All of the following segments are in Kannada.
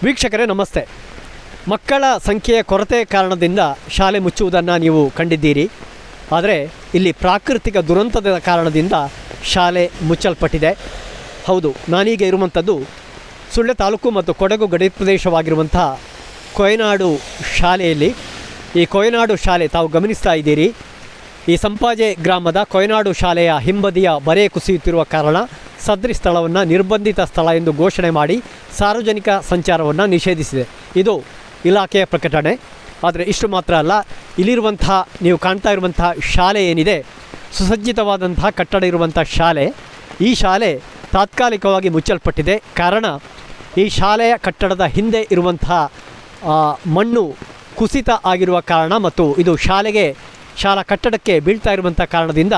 ವೀಕ್ಷಕರೇ ನಮಸ್ತೆ. ಮಕ್ಕಳ ಸಂಖ್ಯೆಯ ಕೊರತೆ ಕಾರಣದಿಂದ ಶಾಲೆ ಮುಚ್ಚುವುದನ್ನು ನೀವು ಕಂಡಿದ್ದೀರಿ. ಆದರೆ ಇಲ್ಲಿ ಪ್ರಾಕೃತಿಕ ದುರಂತದ ಕಾರಣದಿಂದ ಶಾಲೆ ಮುಚ್ಚಲ್ಪಟ್ಟಿದೆ. ಹೌದು, ನಾನೀಗ ಇರುವಂಥದ್ದು ಸುಳ್ಯ ತಾಲೂಕು ಮತ್ತು ಕೊಡಗು ಗಡಿ ಪ್ರದೇಶವಾಗಿರುವಂಥ ಕೊಯನಾಡು ಶಾಲೆಯಲ್ಲಿ. ಈ ಕೊಯನಾಡು ಶಾಲೆ ತಾವು ಗಮನಿಸ್ತಾ ಇದ್ದೀರಿ. ಈ ಸಂಪಾಜೆ ಗ್ರಾಮದ ಕೊಯನಾಡು ಶಾಲೆಯ ಹಿಂಬದಿಯ ಬರೆ ಕುಸಿಯುತ್ತಿರುವ ಕಾರಣ ಸದರಿ ಸ್ಥಳವನ್ನು ನಿರ್ಬಂಧಿತ ಸ್ಥಳ ಎಂದು ಘೋಷಣೆ ಮಾಡಿ ಸಾರ್ವಜನಿಕ ಸಂಚಾರವನ್ನು ನಿಷೇಧಿಸಿದೆ. ಇದು ಇಲಾಖೆಯ ಪ್ರಕಟಣೆ. ಆದರೆ ಇಷ್ಟು ಮಾತ್ರ ಅಲ್ಲ, ಇಲ್ಲಿರುವಂತಹ ನೀವು ಕಾಣ್ತಾ ಇರುವಂತಹ ಶಾಲೆ ಏನಿದೆ, ಸುಸಜ್ಜಿತವಾದಂತಹ ಕಟ್ಟಡ ಇರುವಂಥ ಶಾಲೆ, ಈ ಶಾಲೆ ತಾತ್ಕಾಲಿಕವಾಗಿ ಮುಚ್ಚಲ್ಪಟ್ಟಿದೆ. ಕಾರಣ ಈ ಶಾಲೆಯ ಕಟ್ಟಡದ ಹಿಂದೆ ಇರುವಂತಹ ಮಣ್ಣು ಕುಸಿತ ಆಗಿರುವ ಕಾರಣ ಮತ್ತು ಇದು ಶಾಲಾ ಕಟ್ಟಡಕ್ಕೆ ಬೀಳ್ತಾ ಇರುವಂಥ ಕಾರಣದಿಂದ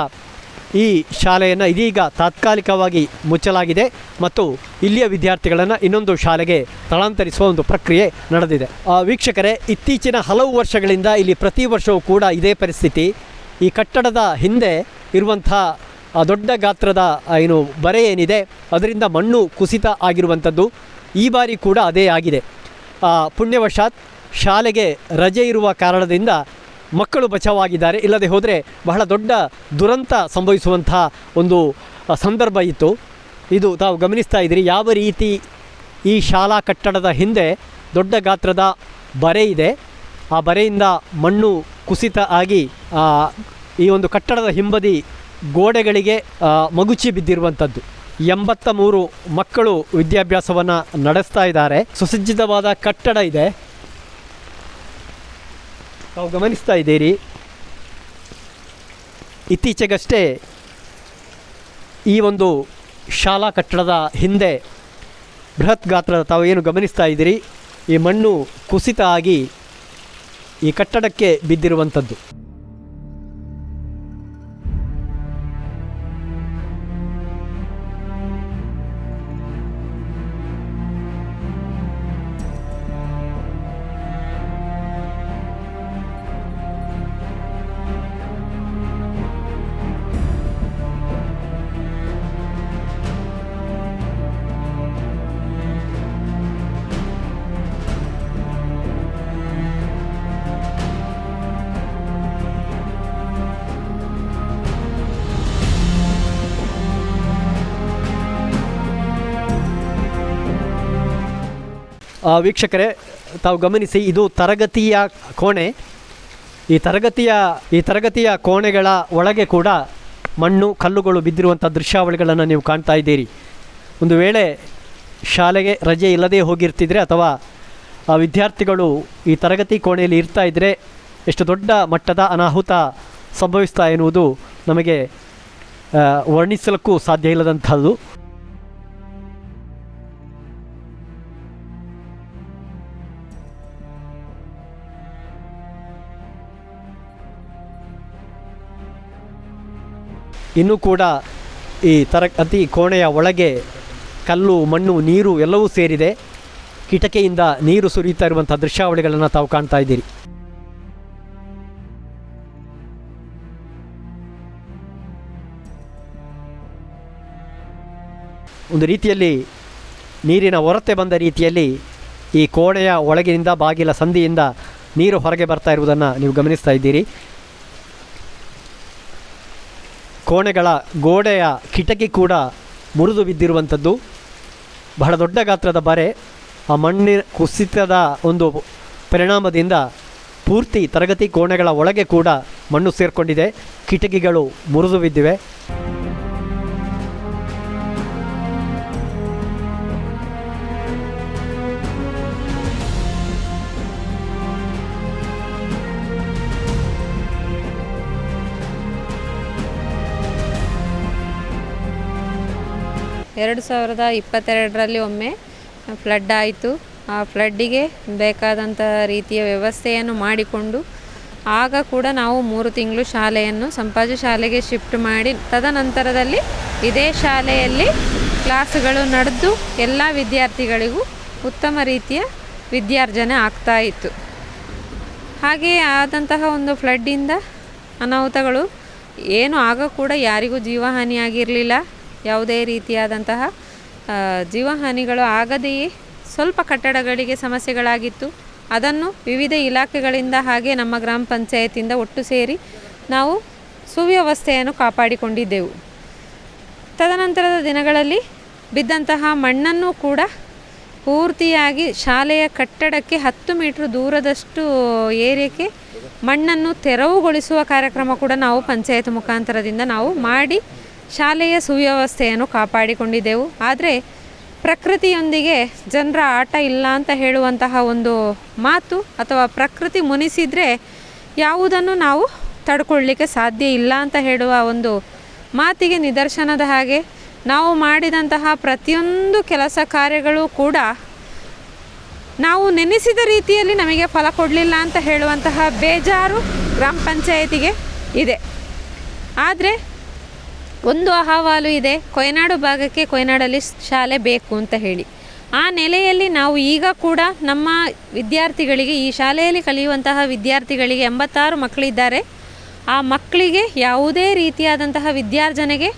ಈ ಶಾಲೆಯನ್ನು ಇದೀಗ ತಾತ್ಕಾಲಿಕವಾಗಿ ಮುಚ್ಚಲಾಗಿದೆ ಮತ್ತು ಇಲ್ಲಿಯ ವಿದ್ಯಾರ್ಥಿಗಳನ್ನು ಇನ್ನೊಂದು ಶಾಲೆಗೆ ಸ್ಥಳಾಂತರಿಸುವ ಒಂದು ಪ್ರಕ್ರಿಯೆ ನಡೆದಿದೆ. ವೀಕ್ಷಕರೇ, ಇತ್ತೀಚಿನ ಹಲವು ವರ್ಷಗಳಿಂದ ಇಲ್ಲಿ ಪ್ರತಿ ವರ್ಷವೂ ಕೂಡ ಇದೇ ಪರಿಸ್ಥಿತಿ. ಈ ಕಟ್ಟಡದ ಹಿಂದೆ ಇರುವಂಥ ದೊಡ್ಡ ಗಾತ್ರದ ಬರೆ ಏನಿದೆ ಅದರಿಂದ ಮಣ್ಣು ಕುಸಿತ ಆಗಿರುವಂಥದ್ದು ಈ ಬಾರಿ ಕೂಡ ಅದೇ ಆಗಿದೆ. ಪುಣ್ಯವಶಾತ್ ಶಾಲೆಗೆ ರಜೆ ಇರುವ ಕಾರಣದಿಂದ ಮಕ್ಕಳು ಬಚಾವಾಗಿದ್ದಾರೆ. ಇಲ್ಲದೆ ಹೋದರೆ ಬಹಳ ದೊಡ್ಡ ದುರಂತ ಸಂಭವಿಸುವಂಥ ಒಂದು ಸಂದರ್ಭ ಇತ್ತು. ಇದು ತಾವು ಗಮನಿಸ್ತಾ ಇದ್ದೀರಿ ಯಾವ ರೀತಿ ಈ ಶಾಲಾ ಕಟ್ಟಡದ ಹಿಂದೆ ದೊಡ್ಡ ಗಾತ್ರದ ಬರೆ ಇದೆ. ಆ ಬರೆಯಿಂದ ಮಣ್ಣು ಕುಸಿತ ಆಗಿ ಈ ಒಂದು ಕಟ್ಟಡದ ಹಿಂಬದಿ ಗೋಡೆಗಳಿಗೆ ಮಗುಚಿ ಬಿದ್ದಿರುವಂಥದ್ದು. 83 ಮಕ್ಕಳು ವಿದ್ಯಾಭ್ಯಾಸವನ್ನು ನಡೆಸ್ತಾ ಇದ್ದಾರೆ. ಸುಸಜ್ಜಿತವಾದ ಕಟ್ಟಡ ಇದೆ, ತಾವು ಗಮನಿಸ್ತಾ ಇದ್ದೀರಿ. ಇತ್ತೀಚೆಗಷ್ಟೇ ಈ ಒಂದು ಶಾಲಾ ಕಟ್ಟಡದ ಹಿಂದೆ ಬೃಹತ್ ಗಾತ್ರದ ತಾವು ಏನು ಗಮನಿಸ್ತಾ ಇದ್ದೀರಿ, ಈ ಮಣ್ಣು ಕುಸಿತ ಆಗಿ ಈ ಕಟ್ಟಡಕ್ಕೆ ಬಿದ್ದಿರುವಂಥದ್ದು. ವೀಕ್ಷಕರೇ, ತಾವು ಗಮನಿಸಿ, ಇದು ತರಗತಿಯ ಕೋಣೆ. ಈ ತರಗತಿಯ ಕೋಣೆಗಳ ಒಳಗೆ ಕೂಡ ಮಣ್ಣು ಕಲ್ಲುಗಳು ಬಿದ್ದಿರುವಂಥ ದೃಶ್ಯಾವಳಿಗಳನ್ನು ನೀವು ಕಾಣ್ತಾ ಇದ್ದೀರಿ. ಒಂದು ವೇಳೆ ಶಾಲೆಗೆ ರಜೆ ಇಲ್ಲದೇ ಹೋಗಿರ್ತಿದ್ರೆ ಅಥವಾ ವಿದ್ಯಾರ್ಥಿಗಳು ಈ ತರಗತಿ ಕೋಣೆಯಲ್ಲಿ ಇರ್ತಾ ಇದ್ದರೆ ಎಷ್ಟು ದೊಡ್ಡ ಮಟ್ಟದ ಅನಾಹುತ ಸಂಭವಿಸ್ತಾ ಎನ್ನುವುದು ನಮಗೆ ವರ್ಣಿಸಲಿಕ್ಕೂ ಸಾಧ್ಯ ಇಲ್ಲದಂಥದ್ದು. ಇನ್ನೂ ಕೂಡ ಈ ತರಗತಿ ಕೋಣೆಯ ಒಳಗೆ ಕಲ್ಲು, ಮಣ್ಣು, ನೀರು ಎಲ್ಲವೂ ಸೇರಿದೆ. ಕಿಟಕಿಯಿಂದ ನೀರು ಸುರಿಯುತ್ತಾ ಇರುವಂಥ ದೃಶ್ಯಾವಳಿಗಳನ್ನು ತಾವು ಕಾಣ್ತಾ ಇದ್ದೀರಿ. ಒಂದು ರೀತಿಯಲ್ಲಿ ನೀರಿನ ಹೊರತೆ ಬಂದ ರೀತಿಯಲ್ಲಿ ಈ ಕೋಣೆಯ ಒಳಗಿನಿಂದ ಬಾಗಿಲ ಸಂದಿಯಿಂದ ನೀರು ಹೊರಗೆ ಬರ್ತಾ ಇರುವುದನ್ನು ನೀವು ಗಮನಿಸ್ತಾ ಇದ್ದೀರಿ. ಕೋಣೆಗಳ ಗೋಡೆಯ ಕಿಟಕಿ ಕೂಡ ಮುರಿದು ಬಿದ್ದಿರುವಂಥದ್ದು. ಬಹಳ ದೊಡ್ಡ ಗಾತ್ರದ ಬರೆ, ಆ ಮಣ್ಣಿನ ಕುಸಿತದ ಒಂದು ಪರಿಣಾಮದಿಂದ ಪೂರ್ತಿ ತರಗತಿ ಕೋಣೆಗಳ ಒಳಗೆ ಕೂಡ ಮಣ್ಣು ಸೇರಿಕೊಂಡಿದೆ. ಕಿಟಕಿಗಳು ಮುರಿದು ಬಿದ್ದಿವೆ. ಎರಡು 2022ರಲ್ಲಿ ಒಮ್ಮೆ ಫ್ಲಡ್ ಆಯಿತು. ಆ ಫ್ಲಡ್ಡಿಗೆ ಬೇಕಾದಂಥ ರೀತಿಯ ವ್ಯವಸ್ಥೆಯನ್ನು ಮಾಡಿಕೊಂಡು ಆಗ ಕೂಡ ನಾವು 3 ತಿಂಗಳು ಶಾಲೆಯನ್ನು ಸಂಪಾಜೆ ಶಾಲೆಗೆ ಶಿಫ್ಟ್ ಮಾಡಿ, ತದನಂತರದಲ್ಲಿ ಇದೇ ಶಾಲೆಯಲ್ಲಿ ಕ್ಲಾಸುಗಳು ನಡೆದು ಎಲ್ಲ ವಿದ್ಯಾರ್ಥಿಗಳಿಗೂ ಉತ್ತಮ ರೀತಿಯ ವಿದ್ಯಾರ್ಜನೆ ಆಗ್ತಾ ಇತ್ತು. ಹಾಗೆಯೇ ಆದಂತಹ ಒಂದು ಫ್ಲಡ್ಡಿಂದ ಅನಾಹುತಗಳು ಏನು ಆಗ ಕೂಡ ಯಾರಿಗೂ ಜೀವಹಾನಿಯಾಗಿರಲಿಲ್ಲ. ಯಾವುದೇ ರೀತಿಯಾದಂತಹ ಜೀವಹಾನಿಗಳು ಆಗದೆಯೇ ಸ್ವಲ್ಪ ಕಟ್ಟಡಗಳಿಗೆ ಸಮಸ್ಯೆಗಳಾಗಿತ್ತು. ಅದನ್ನು ವಿವಿಧ ಇಲಾಖೆಗಳಿಂದ ಹಾಗೆ ನಮ್ಮ ಗ್ರಾಮ ಪಂಚಾಯತಿಂದ ಒಟ್ಟು ಸೇರಿ ನಾವು ಸುವ್ಯವಸ್ಥೆಯನ್ನು ಕಾಪಾಡಿಕೊಂಡಿದ್ದೆವು. ತದನಂತರದ ದಿನಗಳಲ್ಲಿ ಬಿದ್ದಂತಹ ಮಣ್ಣನ್ನು ಕೂಡ ಪೂರ್ತಿಯಾಗಿ ಶಾಲೆಯ ಕಟ್ಟಡಕ್ಕೆ 10 ಮೀಟರ್ ದೂರದಷ್ಟು ಏರಿಯಾಕ್ಕೆ ಮಣ್ಣನ್ನು ತೆರವುಗೊಳಿಸುವ ಕಾರ್ಯಕ್ರಮ ಕೂಡ ನಾವು ಪಂಚಾಯತ್ ಮುಖಾಂತರದಿಂದ ನಾವು ಮಾಡಿ ಶಾಲೆಯ ಸುವ್ಯವಸ್ಥೆಯನ್ನು ಕಾಪಾಡಿಕೊಂಡಿದ್ದೆವು. ಆದರೆ ಪ್ರಕೃತಿಯೊಂದಿಗೆ ಜನರ ಆಟ ಇಲ್ಲ ಅಂತ ಹೇಳುವಂತಹ ಒಂದು ಮಾತು ಅಥವಾ ಪ್ರಕೃತಿ ಮುನಿಸಿದರೆ ಯಾವುದನ್ನು ನಾವು ತಡ್ಕೊಳ್ಳಿಕ್ಕೆ ಸಾಧ್ಯ ಇಲ್ಲ ಅಂತ ಹೇಳುವ ಒಂದು ಮಾತಿಗೆ ನಿದರ್ಶನದ ಹಾಗೆ ನಾವು ಮಾಡಿದಂತಹ ಪ್ರತಿಯೊಂದು ಕೆಲಸ ಕಾರ್ಯಗಳು ಕೂಡ ನಾವು ನೆನೆಸಿದ ರೀತಿಯಲ್ಲಿ ನಮಗೆ ಫಲ ಕೊಡಲಿಲ್ಲ ಅಂತ ಹೇಳುವಂತಹ ಬೇಜಾರು ಗ್ರಾಮ ಪಂಚಾಯತಿಗೆ ಇದೆ. ಆದರೆ ಒಂದು ಅಹವಾಲು ಇದೆ, ಕೊಯನಾಡು ಭಾಗಕ್ಕೆ ಕೊಯನಾಡಲ್ಲಿ ಶಾಲೆ ಬೇಕು ಅಂತ ಹೇಳಿ. ಆ ನೆಲೆಯಲ್ಲಿ ನಾವು ಈಗ ಕೂಡ ನಮ್ಮ ವಿದ್ಯಾರ್ಥಿಗಳಿಗೆ, ಈ ಶಾಲೆಯಲ್ಲಿ ಕಲಿಯುವಂತಹ ವಿದ್ಯಾರ್ಥಿಗಳಿಗೆ 86 ಮಕ್ಕಳಿದ್ದಾರೆ. ಆ ಮಕ್ಕಳಿಗೆ ಯಾವುದೇ ರೀತಿಯಾದಂತಹ ವಿದ್ಯಾರ್ಜನೆಗೆ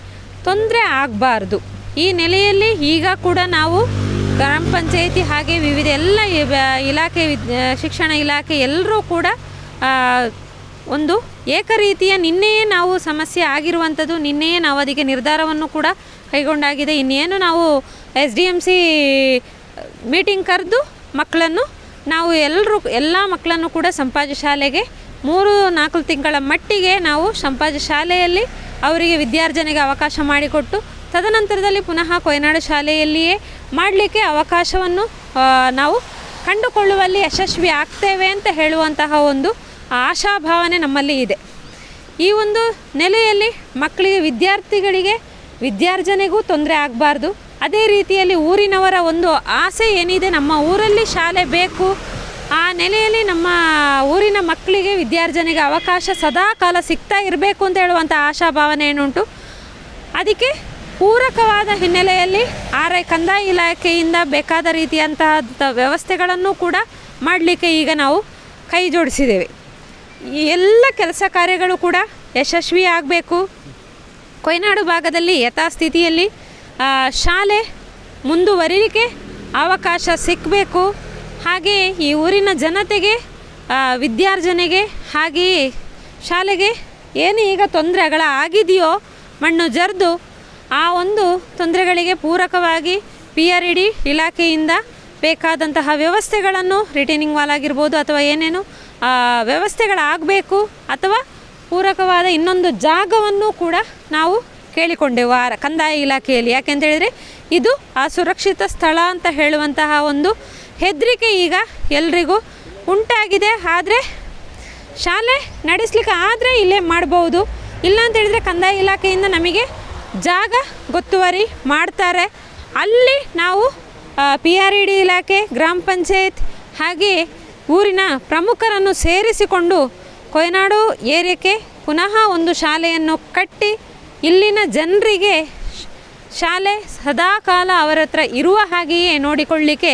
ತೊಂದರೆ ಆಗಬಾರ್ದು. ಈ ನೆಲೆಯಲ್ಲಿ ಈಗ ಕೂಡ ನಾವು ಗ್ರಾಮ ಪಂಚಾಯಿತಿ ಹಾಗೆ ವಿವಿಧ ಎಲ್ಲ ಇಲಾಖೆ ಶಿಕ್ಷಣ ಇಲಾಖೆ ಎಲ್ಲರೂ ಕೂಡ ಒಂದು ಏಕರೀತಿಯ ನಿನ್ನೆಯೇ ನಾವು ಸಮಸ್ಯೆ ಆಗಿರುವಂಥದ್ದು, ನಿನ್ನೆಯೇ ನಾವು ಅದಕ್ಕೆ ನಿರ್ಧಾರವನ್ನು ಕೂಡ ಕೈಗೊಂಡಾಗಿದೆ. ಇನ್ನೇನು ನಾವು SDMC ಮೀಟಿಂಗ್ ಕರೆದು ಮಕ್ಕಳನ್ನು ನಾವು ಎಲ್ಲ ಮಕ್ಕಳನ್ನು ಕೂಡ ಸಂಪಾಜ ಶಾಲೆಗೆ 3-4 ತಿಂಗಳ ಮಟ್ಟಿಗೆ ನಾವು ಸಂಪಾಜ ಶಾಲೆಯಲ್ಲಿ ಅವರಿಗೆ ವಿದ್ಯಾರ್ಜನೆಗೆ ಅವಕಾಶ ಮಾಡಿಕೊಟ್ಟು ತದನಂತರದಲ್ಲಿ ಪುನಃ ಕೊಯನಾಡು ಶಾಲೆಯಲ್ಲಿಯೇ ಮಾಡಲಿಕ್ಕೆ ಅವಕಾಶವನ್ನು ನಾವು ಕಂಡುಕೊಳ್ಳುವಲ್ಲಿ ಯಶಸ್ವಿ ಆಗ್ತೇವೆ ಅಂತ ಹೇಳುವಂತಹ ಒಂದು ಆಶಾಭಾವನೆ ನಮ್ಮಲ್ಲಿ ಇದೆ. ಈ ಒಂದು ನೆಲೆಯಲ್ಲಿ ಮಕ್ಕಳಿಗೆ ವಿದ್ಯಾರ್ಥಿಗಳಿಗೆ ವಿದ್ಯಾರ್ಜನೆಗೂ ತೊಂದರೆ ಆಗಬಾರ್ದು. ಅದೇ ರೀತಿಯಲ್ಲಿ ಊರಿನವರ ಒಂದು ಆಸೆ ಏನಿದೆ, ನಮ್ಮ ಊರಲ್ಲಿ ಶಾಲೆ ಬೇಕು, ಆ ನೆಲೆಯಲ್ಲಿ ನಮ್ಮ ಊರಿನ ಮಕ್ಕಳಿಗೆ ವಿದ್ಯಾರ್ಜನೆಗೆ ಅವಕಾಶ ಸದಾ ಕಾಲ ಸಿಗ್ತಾ ಇರಬೇಕು ಅಂತ ಹೇಳುವಂಥ ಆಶಾಭಾವನೆ ಏನುಂಟು. ಅದಕ್ಕೆ ಪೂರಕವಾದ ಹಿನ್ನೆಲೆಯಲ್ಲಿ ಕಂದಾಯ ಇಲಾಖೆಯಿಂದ ಬೇಕಾದ ರೀತಿಯಂತಹ ವ್ಯವಸ್ಥೆಗಳನ್ನು ಕೂಡ ಮಾಡಲಿಕ್ಕೆ ಈಗ ನಾವು ಕೈ ಜೋಡಿಸಿದ್ದೇವೆ. ಈ ಎಲ್ಲ ಕೆಲಸ ಕಾರ್ಯಗಳು ಕೂಡ ಯಶಸ್ವಿ ಆಗಬೇಕು. ಕೊಯನಾಡು ಭಾಗದಲ್ಲಿ ಯಥಾಸ್ಥಿತಿಯಲ್ಲಿ ಶಾಲೆ ಮುಂದುವರಿಲಿಕ್ಕೆ ಅವಕಾಶ ಸಿಕ್ಕಬೇಕು. ಹಾಗೆಯೇ ಈ ಊರಿನ ಜನತೆಗೆ ವಿದ್ಯಾರ್ಜನೆಗೆ ಹಾಗೆಯೇ ಶಾಲೆಗೆ ಏನು ಈಗ ತೊಂದರೆಗಳಾಗಿದೆಯೋ ಮಣ್ಣು ಜರಿದು ಆ ಒಂದು ತೊಂದರೆಗಳಿಗೆ ಪೂರಕವಾಗಿ PRED ಇಲಾಖೆಯಿಂದ ಬೇಕಾದಂತಹ ವ್ಯವಸ್ಥೆಗಳನ್ನು ರಿಟೈನಿಂಗ್ ವಾಲ್ ಆಗಿರ್ಬೋದು ಅಥವಾ ಏನೇನು ವ್ಯವಸ್ಥೆಗಳಾಗಬೇಕು ಅಥವಾ ಪೂರಕವಾದ ಇನ್ನೊಂದು ಜಾಗವನ್ನು ಕೂಡ ನಾವು ಕೇಳಿಕೊಂಡೆವು ಕಂದಾಯ ಇಲಾಖೆಯಲ್ಲಿ. ಯಾಕೆಂತೇಳಿದರೆ ಇದು ಸುರಕ್ಷಿತ ಸ್ಥಳ ಅಂತ ಹೇಳುವಂತಹ ಒಂದು ಹೆದರಿಕೆ ಈಗ ಎಲ್ರಿಗೂ ಉಂಟಾಗಿದೆ. ಆದರೆ ಶಾಲೆ ನಡೆಸಲಿಕ್ಕೆ ಆದರೆ ಇಲ್ಲೇ ಮಾಡ್ಬೋದು, ಇಲ್ಲ ಅಂತೇಳಿದರೆ ಕಂದಾಯ ಇಲಾಖೆಯಿಂದ ನಮಗೆ ಜಾಗ ಗೊತ್ತುವರಿ ಮಾಡ್ತಾರೆ. ಅಲ್ಲಿ ನಾವು PRED ಇಲಾಖೆ, ಗ್ರಾಮ ಪಂಚಾಯತ್ ಹಾಗೆಯೇ ಊರಿನ ಪ್ರಮುಖರನ್ನು ಸೇರಿಸಿಕೊಂಡು ಕೊಯನಾಡು ಏರಿಯಾಕ್ಕೆ ಪುನಃ ಒಂದು ಶಾಲೆಯನ್ನು ಕಟ್ಟಿ ಇಲ್ಲಿನ ಜನರಿಗೆ ಶಾಲೆ ಸದಾಕಾಲ ಅವರ ಹತ್ರ ಇರುವ ಹಾಗೆಯೇ ನೋಡಿಕೊಳ್ಳಲಿಕ್ಕೆ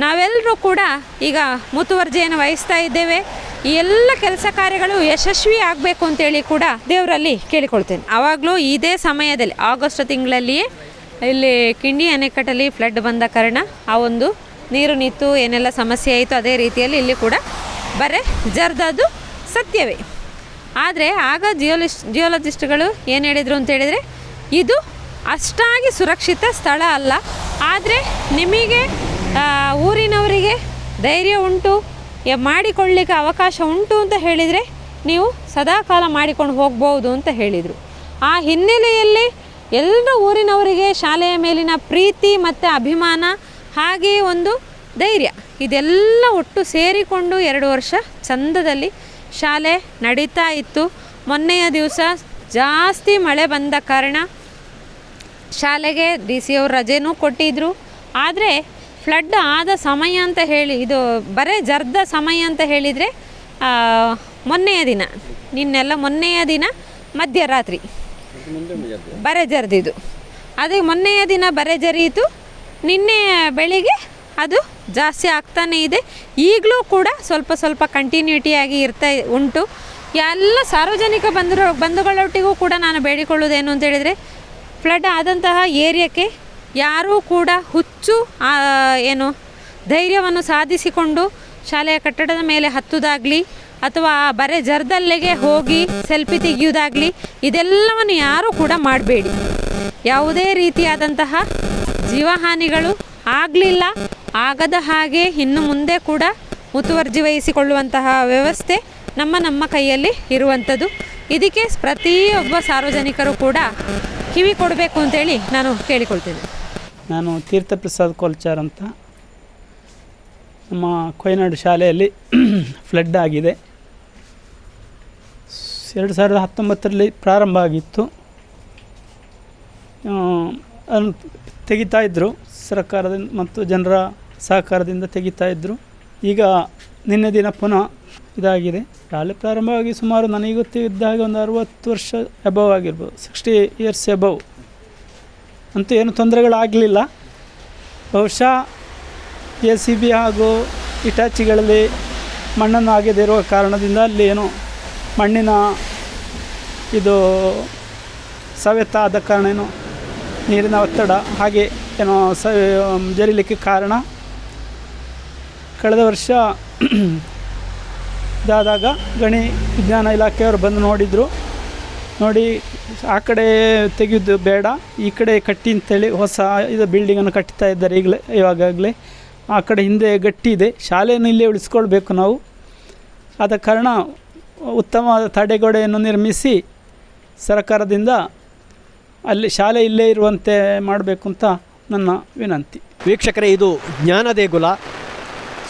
ನಾವೆಲ್ಲರೂ ಕೂಡ ಈಗ ಮುತುವರ್ಜಿಯನ್ನು ವಹಿಸ್ತಾ ಇದ್ದೇವೆ. ಈ ಎಲ್ಲ ಕೆಲಸ ಕಾರ್ಯಗಳು ಯಶಸ್ವಿ ಆಗಬೇಕು ಅಂತೇಳಿ ಕೂಡ ದೇವರಲ್ಲಿ ಕೇಳಿಕೊಳ್ತೇನೆ. ಆವಾಗಲೂ ಇದೇ ಸಮಯದಲ್ಲಿ ಆಗಸ್ಟ್ ತಿಂಗಳಲ್ಲಿಯೇ ಇಲ್ಲಿ ಕಿಂಡಿ ಅಣೆಕಟ್ಟಲ್ಲಿ ಫ್ಲಡ್ ಬಂದ ಕಾರಣ ಆ ಒಂದು ನೀರು ನಿಂತು ಏನೆಲ್ಲ ಸಮಸ್ಯೆ ಆಯಿತು, ಅದೇ ರೀತಿಯಲ್ಲಿ ಇಲ್ಲಿ ಕೂಡ ಬರೆ ಜರ್ದದ್ದು ಸತ್ಯವೇ. ಆದರೆ ಆಗ ಜಿಯೋಲಜಿಸ್ಟ್ಗಳು ಏನು ಹೇಳಿದರು ಅಂತೇಳಿದರೆ ಇದು ಅಷ್ಟಾಗಿ ಸುರಕ್ಷಿತ ಸ್ಥಳ ಅಲ್ಲ, ಆದರೆ ನಿಮಗೆ ಊರಿನವರಿಗೆ ಧೈರ್ಯ ಉಂಟು, ಮಾಡಿಕೊಳ್ಳಲಿಕ್ಕೆ ಅವಕಾಶ ಉಂಟು ಅಂತ ಹೇಳಿದರೆ ನೀವು ಸದಾಕಾಲ ಮಾಡಿಕೊಂಡು ಹೋಗ್ಬೋದು ಅಂತ ಹೇಳಿದರು. ಆ ಹಿನ್ನೆಲೆಯಲ್ಲಿ ಎಲ್ಲ ಊರಿನವರಿಗೆ ಶಾಲೆಯ ಮೇಲಿನ ಪ್ರೀತಿ ಮತ್ತು ಅಭಿಮಾನ ಹಾಗೆಯೇ ಒಂದು ಧೈರ್ಯ ಇದೆಲ್ಲ ಒಟ್ಟು ಸೇರಿಕೊಂಡು 2 ವರ್ಷ ಚಂದದಲ್ಲಿ ಶಾಲೆ ನಡೀತಾ ಇತ್ತು. ಮೊನ್ನೆಯ ದಿವಸ ಜಾಸ್ತಿ ಮಳೆ ಬಂದ ಕಾರಣ ಶಾಲೆಗೆ DC ಅವರು ರಜೆನೂ ಕೊಟ್ಟಿದ್ದರು. ಆದರೆ ಫ್ಲಡ್ ಆದ ಸಮಯ ಅಂತ ಹೇಳಿ ಇದು ಬರೇ ಜರ್ದ ಸಮಯ ಅಂತ ಹೇಳಿದರೆ ಮೊನ್ನೆಯ ದಿನ ಮಧ್ಯರಾತ್ರಿ ಬರೆ ಜರ್ದಿದ್ದು. ಅದೇ ಮೊನ್ನೆಯ ದಿನ ಬರೆ ಜರಿಯಿತು, ನಿನ್ನೆ ಬೆಳಿಗ್ಗೆ ಅದು ಜಾಸ್ತಿ ಆಗ್ತಾನೇ ಇದೆ. ಈಗಲೂ ಕೂಡ ಸ್ವಲ್ಪ ಕಂಟಿನ್ಯೂಟಿಯಾಗಿ ಉಂಟು. ಎಲ್ಲ ಸಾರ್ವಜನಿಕ ಬಂಧುಗಳೊಟ್ಟಿಗೂ ಕೂಡ ನಾನು ಬೇಡಿಕೊಳ್ಳೋದೇನು ಅಂತೇಳಿದರೆ, ಫ್ಲಡ್ ಆದಂತಹ ಏರಿಯಾಕ್ಕೆ ಯಾರೂ ಕೂಡ ಧೈರ್ಯವನ್ನು ಸಾಧಿಸಿಕೊಂಡು ಶಾಲೆಯ ಕಟ್ಟಡದ ಮೇಲೆ ಹತ್ತುವುದಾಗಲಿ ಅಥವಾ ಬರೀ ಜರ್ದಲ್ಲಿಗೆ ಹೋಗಿ ಸೆಲ್ಫಿ ತೆಗೆಯುವುದಾಗಲಿ ಇದೆಲ್ಲವನ್ನು ಯಾರೂ ಕೂಡ ಮಾಡಬೇಡಿ. ಯಾವುದೇ ರೀತಿಯಾದಂತಹ ಜೀವಹಾನಿಗಳು ಆಗಲಿಲ್ಲ, ಆಗದ ಹಾಗೆ ಇನ್ನು ಮುಂದೆ ಕೂಡ ಮುತುವರ್ಜಿ ವಹಿಸಿಕೊಳ್ಳುವಂತಹ ವ್ಯವಸ್ಥೆ ನಮ್ಮ ಕೈಯಲ್ಲಿ ಇರುವಂಥದ್ದು. ಇದಕ್ಕೆ ಪ್ರತಿಯೊಬ್ಬ ಸಾರ್ವಜನಿಕರು ಕೂಡ ಕಿವಿ ಕೊಡಬೇಕು ಅಂತೇಳಿ ನಾನು ಕೇಳಿಕೊಳ್ತೇನೆ. ನಾನು ತೀರ್ಥಪ್ರಸಾದ್ ಕೋಲ್ಚಾರ್ ಅಂತ. ನಮ್ಮ ಕೊಯ್ನಾಡು ಶಾಲೆಯಲ್ಲಿ ಫ್ಲಡ್ ಆಗಿದೆ. 2019ರಲ್ಲಿ ಪ್ರಾರಂಭ ಆಗಿತ್ತು. ಅದನ್ನು ತೆಗಿತಾಯಿದ್ರು ಸರ್ಕಾರದಿಂದ ಮತ್ತು ಜನರ ಸಹಕಾರದಿಂದ ತೆಗಿತಾಯಿದ್ರು. ಈಗ ನಿನ್ನೆ ದಿನ ಪುನಃ ಇದಾಗಿದೆ. ಶಾಲೆ ಪ್ರಾರಂಭವಾಗಿ ಸುಮಾರು ನನಗೆ ಗೊತ್ತಿದ್ದಾಗ ಒಂದು 60 ವರ್ಷ ಎಬವ್ ಆಗಿರ್ಬೋದು, 60 ಇಯರ್ಸ್ ಎಬವ್. ಅಂತೂ ಏನು ತೊಂದರೆಗಳಾಗಲಿಲ್ಲ. ಬಹುಶಃ JCB ಹಾಗೂ ಇಟಾಚಿಗಳಲ್ಲಿ ಮಣ್ಣನ್ನು ಆಗದೇ ಇರುವ ಕಾರಣದಿಂದ ಅಲ್ಲಿ ಏನೋ ಮಣ್ಣಿನ ಇದು ಸವೆತ ಆದ ಕಾರಣ ಏನೋ ನೀರಿನ ಒತ್ತಡ ಹಾಗೆ ಏನೋ ಜರಿಲಿಕ್ಕೆ ಕಾರಣ. ಕಳೆದ ವರ್ಷ ಇದಾದಾಗ ಗಣಿ ವಿಜ್ಞಾನ ಇಲಾಖೆಯವರು ಬಂದು ನೋಡಿ ಆ ಕಡೆ ತೆಗೆಯೋದು ಬೇಡ, ಈ ಕಡೆ ಕಟ್ಟಿ ಅಂತೇಳಿ ಹೊಸ ಇದು ಬಿಲ್ಡಿಂಗನ್ನು ಕಟ್ತಾ ಇದ್ದಾರೆ ಇವಾಗಲೇ. ಆ ಕಡೆ ಹಿಂದೆ ಗಟ್ಟಿ ಇದೆ, ಶಾಲೆಯನ್ನು ಇಲ್ಲೇ ಉಳಿಸ್ಕೊಳ್ಬೇಕು ನಾವು. ಆದ ಕಾರಣ ಉತ್ತಮವಾದ ತಡೆಗೋಡೆಯನ್ನು ನಿರ್ಮಿಸಿ ಸರ್ಕಾರದಿಂದ ಅಲ್ಲಿ ಶಾಲೆ ಇಲ್ಲೇ ಇರುವಂತೆ ಮಾಡಬೇಕು ಅಂತ ನನ್ನ ವಿನಂತಿ. ವೀಕ್ಷಕರೇ, ಇದು ಜ್ಞಾನ ದೇಗುಲ.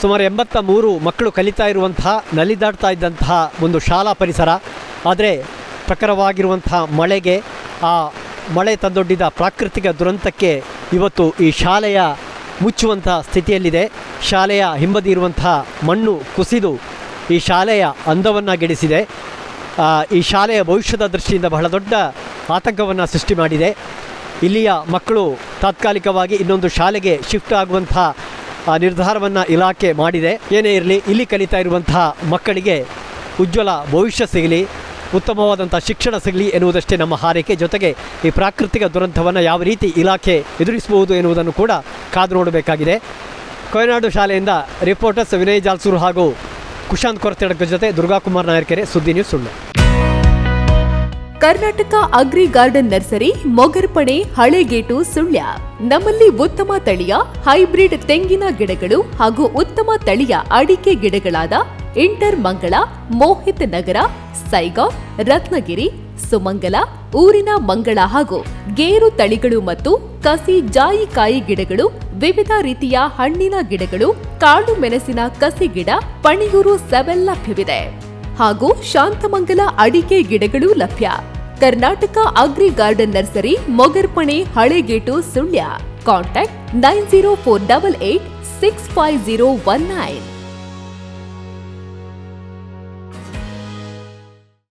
ಸುಮಾರು 83 ಮಕ್ಕಳು ಕಲಿತಾ ಇರುವಂತಹ, ನಲಿದಾಡ್ತಾ ಇದ್ದಂತಹ ಒಂದು ಶಾಲಾ ಪರಿಸರ. ಆದರೆ ಪ್ರಖರವಾಗಿರುವಂತಹ ಮಳೆಗೆ, ಆ ಮಳೆ ತಂದೊಡ್ಡಿದ ಪ್ರಾಕೃತಿಕ ದುರಂತಕ್ಕೆ ಇವತ್ತು ಈ ಶಾಲೆಯ ಮುಚ್ಚುವಂಥ ಸ್ಥಿತಿಯಲ್ಲಿದೆ. ಶಾಲೆಯ ಹಿಂಬದಿ ಇರುವಂತಹ ಮಣ್ಣು ಕುಸಿದು ಈ ಶಾಲೆಯ ಅಂದವನ್ನು ಗೆಡಿಸಿದೆ. ಈ ಶಾಲೆಯ ಭವಿಷ್ಯದ ದೃಷ್ಟಿಯಿಂದ ಬಹಳ ದೊಡ್ಡ ಆತಂಕವನ್ನು ಸೃಷ್ಟಿ ಮಾಡಿದೆ. ಇಲ್ಲಿಯ ಮಕ್ಕಳು ತಾತ್ಕಾಲಿಕವಾಗಿ ಇನ್ನೊಂದು ಶಾಲೆಗೆ ಶಿಫ್ಟ್ ಆಗುವಂಥ ನಿರ್ಧಾರವನ್ನು ಇಲಾಖೆ ಮಾಡಿದೆ. ಏನೇ ಇರಲಿ, ಇಲ್ಲಿ ಕಲಿತಾ ಇರುವಂತಹ ಮಕ್ಕಳಿಗೆ ಉಜ್ವಲ ಭವಿಷ್ಯ ಸಿಗಲಿ, ಉತ್ತಮವಾದಂಥ ಶಿಕ್ಷಣ ಸಿಗಲಿ ಎನ್ನುವುದಷ್ಟೇ ನಮ್ಮ ಹಾರೈಕೆ. ಜೊತೆಗೆ ಈ ಪ್ರಾಕೃತಿಕ ದುರಂತವನ್ನು ಯಾವ ರೀತಿ ಇಲಾಖೆ ಎದುರಿಸಬಹುದು ಎನ್ನುವುದನ್ನು ಕೂಡ ಕಾದು ನೋಡಬೇಕಾಗಿದೆ. ಕೊಯ್ನಾಡು ಶಾಲೆಯಿಂದ ರಿಪೋರ್ಟರ್ಸ್ ವಿನಯ್ ಜಾಲ್ಸೂರು ಹಾಗೂ ಕುಶಾಂತ್ ಕೊರತೆಡಕ ಜೊತೆ ದುರ್ಗಾಕುಮಾರ್ ನಾಯರ್ಕೆರೆ, ಸುದ್ದಿ ನ್ಯೂಸ್, ಸುಳ್ಳು. Karnataka agri garden nursery, Mogarpane, Halegate, Sullia. ನಮ್ಮಲ್ಲಿ ಉತ್ತಮ ತಳಿಯ ಹೈಬ್ರಿಡ್ ತೆಂಗಿನ ಗಿಡಗಳು ಹಾಗೂ ಉತ್ತಮ ತಳಿಯ ಅಡಿಕೆ ಗಿಡಗಳಾದ ಇಂಟರ್ ಮಂಗಳ, ಮೋಹಿತ್ ನಗರ, ಸೈಗಾವ್, ರತ್ನಗಿರಿ, ಸುಮಂಗಲ, ಊರಿನ ಮಂಗಳ ಹಾಗೂ ಗೇರು ತಳಿಗಳು ಮತ್ತು ಕಸಿ ಜಾಯಿಕಾಯಿ ಗಿಡಗಳು, ವಿವಿಧ ರೀತಿಯ ಹಣ್ಣಿನ ಗಿಡಗಳು, ಕಾಳು ಮೆಣಸಿನ ಕಸಿ ಗಿಡ, ಪಣಿಯೂರು 7 ಲಭ್ಯವಿದೆ ಹಾಗೂ ಶಾಂತಮಂಗಲ ಅಡಿಕೆ ಗಿಡಗಳು ಲಭ್ಯ. Karnataka agri garden nursery, Mogarpane, Halegate, Sullia. Contact 9048865019.